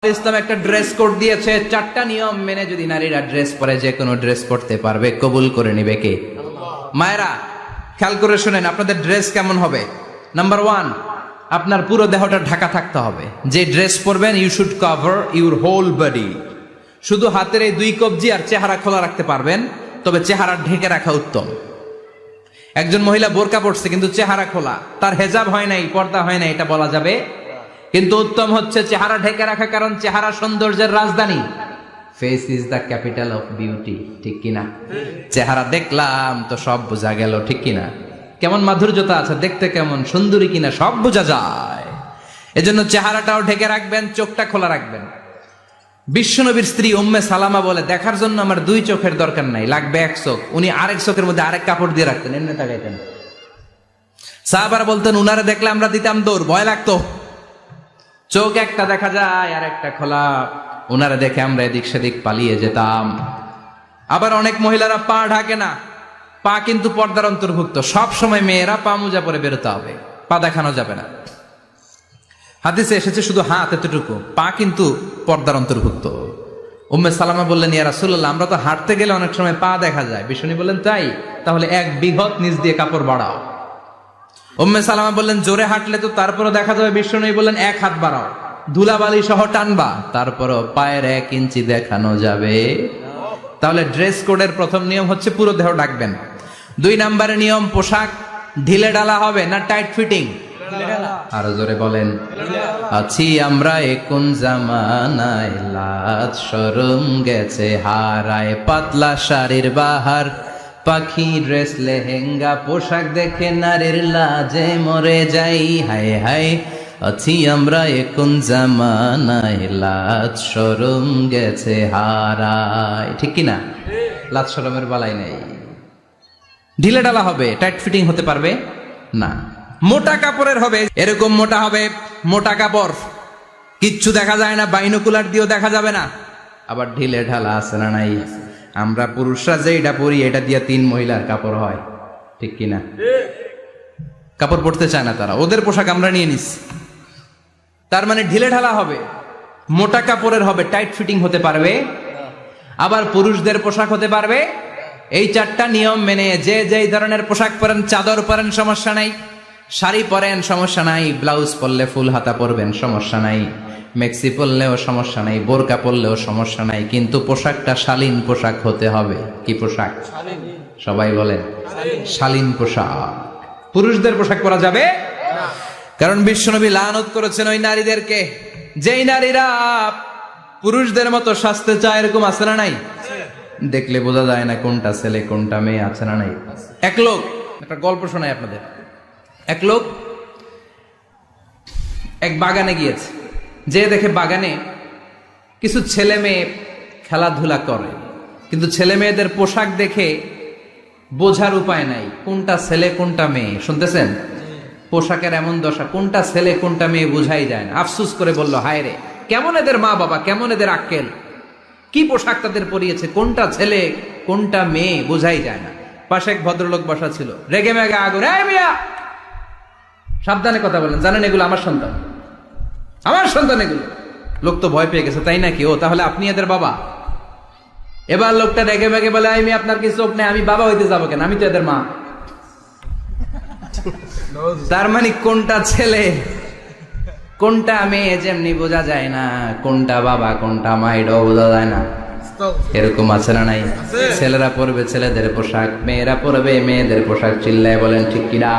ইসলাম একটা dress code দিয়েছে, 4টা নিয়ম মেনে যদি নারীরা ড্রেস পরে যে কোনো ড্রেস পরতে পারবে, কবুল করে নিবে কে? মায়েরা খেয়াল করে শুনেন, আপনাদের ড্রেস কেমন হবে? নাম্বার 1, আপনার পুরো দেহটা ঢাকা থাকতে হবে। যে ড্রেস পরবেন you should cover your whole body. শুধু হাতের এই 2 কবজি আর চেহারা খোলা রাখতে পারবেন, তবে চেহারা ঢেকে রাখা উত্তম। একজন মহিলা বোরকা পড়ছে কিন্তু চেহারা খোলা, তার হেজাব হয় নাই, পর্দা হয় নাই, এটা বলা যাবে? কিন্তু উত্তম হচ্ছে চেহারা ঢেকে রাখা, কারণ চেহারা সৌন্দর্যের রাজধানী। Face is the capital of beauty, ঠিক কিনা? চেহারা দেখলাম তো সব বোঝা গেল, ঠিক কিনা? কেমন মাধুর্যতা আছে, দেখতে কেমন সুন্দরী কিনা সব বোঝা যায়। এজন্য চেহারাটাও ঢেকে রাখবেন, চোখটা খোলা রাখবেন। বিশ্বনবীর স্ত্রী উম্মে সালামা বলে, দেখার জন্য আমার 2 চোখের দরকার নাই, লাগবে 1 চোখ। উনি আরেক চোখের মধ্যে আরেক কাপড় দিয়ে রাখতেন, এমনি তাকাইতেন। সাহাবারা বলতেন, উনারে দেখলে আমরা দিতাম দৌড়, ভয় লাগতো। চোখ একটা দেখা যায় আর একটা খোলা, ওনারা দেখে আমরা এদিক সেদিক পালিয়ে যেতাম। আবার অনেক মহিলারা পা ঢাকে না, পা কিন্তু পর্দার অন্তর্ভুক্ত। সব সময় মেয়েরা পা মোজা পরে বেরোতে হবে, পা দেখানো যাবে না। হাদিসে এসেছে শুধু হাত এতটুকু, পা কিন্তু পর্দার অন্তর্ভুক্ত। উম্মে সালামা বললেন, ইয়া রাসূলুল্লাহ, আমরা তো হাঁটতে গেলে অনেক সময় পা দেখা যায়। বিষ্ণু বললেন, তাই? তাহলে 1 বিঘত নিচ দিয়ে কাপড় বাড়াও। উম্মে সালামা বললেন, জোরে হাঁটলে তো তারপরও দেখা যাবে। বিষ্ণু বললেন, 1 হাত বাড়াও, ধুলাবালি সহ টানবা, তারপরও পায়ের 1 ইঞ্চি দেখানো যাবে। তাহলে ড্রেস কোডের প্রথম নিয়ম হচ্ছে পুরো দেহ ঢাকবেন। 2 নম্বরের নিয়ম, পোশাক ঢিলে ঢালা হবে না টাইট ফিটিং? আরো জোরে বলেন। আছি আমরা কোন জামানায়, লাজ শরম গেছে হারায়, পাতলা শাড়ির বাহার, পাখি ড্রেস লেহেঙ্গা, পোশাক দেখে নারীর লাজে মরে যাই। হায় হায়, আছি আমরা কোন জামানায়, লাজ শরম গেছে হারায়, ঠিক কিনা? লাজ শরমের বালাই নেই। ঢিলে ঢালা হবে, টাইট ফিটিং হতে পারবে না। মোটা কাপড়ের হবে, এরকম মোটা হবে, মোটা কাপড়, কিচ্ছু দেখা যায় না, বাইনোকুলার দিয়েও দেখা যাবে না। আবার ঢিলে ঢালা আছে না নাই? আমরা পুরুষরা যে এটা পরি, এটা দিয়ে 3 মহিলার কাপড় হয়, ঠিক কিনা? কাপড় পরতে চায় না তারা, ওদের পোশাক আমরা নিয়ে নিছি। তার মানে ঢিলে ঢালা হবে, মোটা কাপড়ের হবে, টাইট ফিটিং হতে পারবে। আবার পুরুষদের পোশাক হতে পারবে। এই 4টা নিয়ম মেনে যে যেই ধরনের পোশাক পরেন, চাদর পরেন সমস্যা নাই, শাড়ি পরেন সমস্যা নাই, ব্লাউজ পরলে ফুল হাতা পরবেন সমস্যা নাই, মেক্সি পরলেও সমস্যা নাই, বোরকা পরলেও সমস্যা নাই, কিন্তু পোশাকটা শালীন পোশাক হতে হবে। কি পোশাক? সবাই বলেন, শালীন পোশাক। পুরুষদের পোশাক পরা যাবে না, কারণ বিশ্বনবী লানত করেছেন ওই নারীদেরকে, যেই নারীরা পুরুষদের মতো সাজতে চায়। এরকম আছে না নাই? দেখলে বোঝা যায় না কোনটা ছেলে কোনটা মেয়ে, আছে না নাই? এক লোক, একটা গল্প শোনাই আপনাদের। এক লোক এক বাগানে গিয়েছে, যে দেখে বাগানে কিছু ছেলে মেয়ে খেলাধুলা করে, কিন্তু ছেলে মেয়েদের পোশাক দেখে বোঝার উপায় নাই কোনটা ছেলে কোনটা মেয়ে। শুনতেছেন? পোশাকের এমন দশা, কোনটা ছেলে কোনটা মেয়ে বোঝাই যায় না। আফসুস করে বলল, হায় রে, কেমন এদের মা বাবা, কেমন এদের আক্কেল, কি পোশাক তাদের পরিয়েছে, কোনটা ছেলে কোনটা মেয়ে বোঝাই যায় না। পাশে এক ভদ্রলোক বসা ছিল, রেগে মেগে আগুন, এই মিয়া সাবধানে কথা বলেন, জানেন এগুলো আমার সন্তান, আমার সন্তান এগুলো। লোক তো ভয় পেয়ে গেছে, তাই নাকি? ও তাহলে আপনি এদের বাবা? এবার লোকটা রেগে মেগে বলে, আমি আপনার কি চোখ নেই, আমি বাবা হইতে যাবো কেন, আমি তো এদের মা। তার মানে কোনটা ছেলে কোনটা মেয়ে যেমনি বোঝা যায় না, কোনটা বাবা কোনটা মা এটাও বোঝা যায় না। এরকম আছে না নাই? ছেলেরা পরবে ছেলেদের পোশাক, মেয়েরা পরবে মেয়েদের পোশাক। চিল্লায় বলেন ঠিক কিনা?